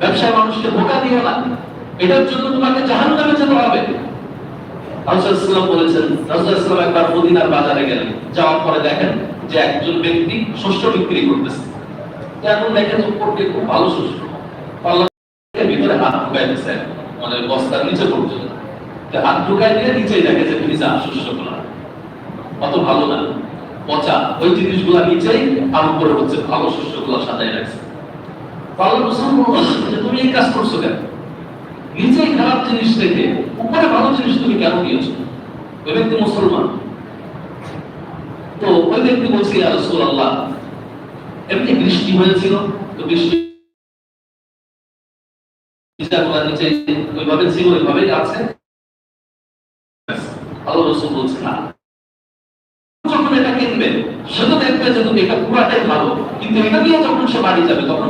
ব্যবসায় মানুষকে ধোঁকা দিও না, এটার জন্য তোমাকে জাহান্নামে যেতে হবে। রাসূল সাল্লাল্লাহু আলাইহি ওয়াসাল্লাম বলেছেন, রাসূল সাল্লাল্লাহু আলাইহি ওয়াসাল্লাম একবার মদিনার বাজারে গেলেন, যাওয়ার পরে দেখেন যে একজন ব্যক্তি শস্য বিক্রি করতেছে। এখন দেখেন উপরকে খুব ভালো শস্য, পাল্লার ভিতরে হাত ঢুকাইতেছে, মানে বস্তার নিচে পর্যন্ত হাত ঢুকাই দিয়ে নিচেই দেখে যে ভিজা শস্যগুলো, অত ভালো না, পচা, ওই জিনিসগুলা নিচেই, আর উপরে হচ্ছে ভালো শস্যগুলো সাজায় রাখছে। আল্লাহ রাসূল বললেন যে তুমি এই কাজ করছো কেন? নিচেই খারাপ জিনিস রেখে উপরে ভালো জিনিস তুমি কেন দিয়েছো? ওই ব্যক্তি মুসলমান। তো ওই ব্যক্তি বলছে, ইয়া রাসূলুল্লাহ, এমনি বৃষ্টি হয়েছিল, তো বৃষ্টি নিচে ওইভাবে ছিল, ওইভাবেই আছে। আল্লাহ রাসূল বলছে না, যখন এটা কিনবে সে তো দেখবে যে তুমি এটা পুরাটাই ভালো, কিন্তু এটা দিয়ে যখন সে বাড়ি যাবে তখন